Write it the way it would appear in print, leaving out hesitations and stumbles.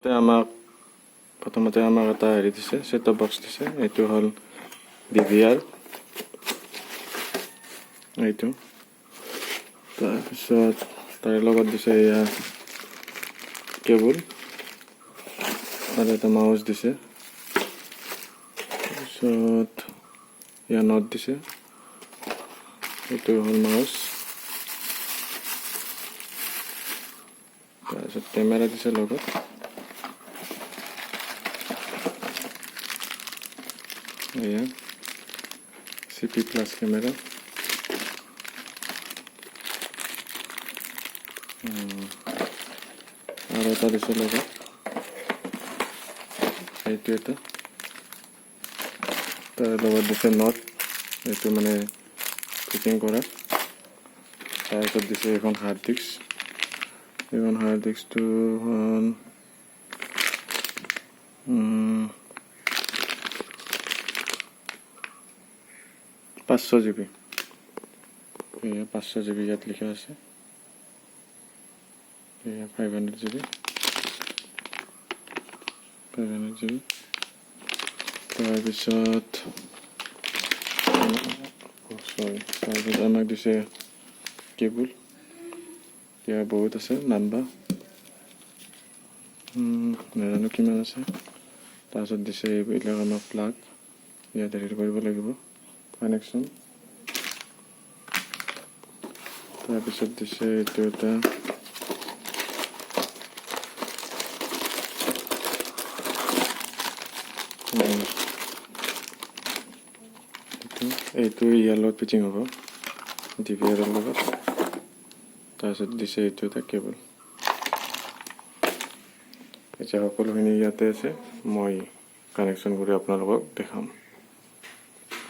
প্ৰথমতে আমাক এটা হেৰি দিছে, ছেটঅপ বক্স দিছে। এইটো হ'ল DVR, এইটো। তাৰপিছত তাৰে লগত দিছে এয়া কেবুল আৰু এটা মাউচ দিছে। তাৰপিছত এয়া নট দিছে, এইটো হ'ল মাউচ। তাৰপিছত কেমেৰা দিছে লগত। এয়া CP+ কেমেৰা। আৰু এটা দিছে লগত, এইটো এটা। তাৰ লগত দিছে নট, এইটো মানে ফিটিং কৰা। তাৰপিছত দিছে এখন হাৰ্ড ডিস্ক। এইখন হাৰ্ড ডিস্কটো হ'ল 500 GB। এয়া 500 GB ইয়াত লিখা আছে। এয়া 500 GB। তাৰপিছত আমাক দিছে কেবুল। ইয়াৰ বহুত আছে, নাম্বাৰ নাজানো কিমান আছে। তাৰপিছত দিছে এইবিলাক আমাক প্লাগ, ইয়াত হেৰি কৰিব লাগিব কানেকশ্যন। তাৰপিছত দিছে এইটো এটা এইটো ইয়াৰ লগত ফিটিং হ'ব, DVR ৰ লগত। তাৰপিছত দিছে এইটো এটা কেবল। এতিয়া সকলোখিনি ইয়াতে আছে, মই কানেকশ্যন কৰি আপোনালোকক দেখাম।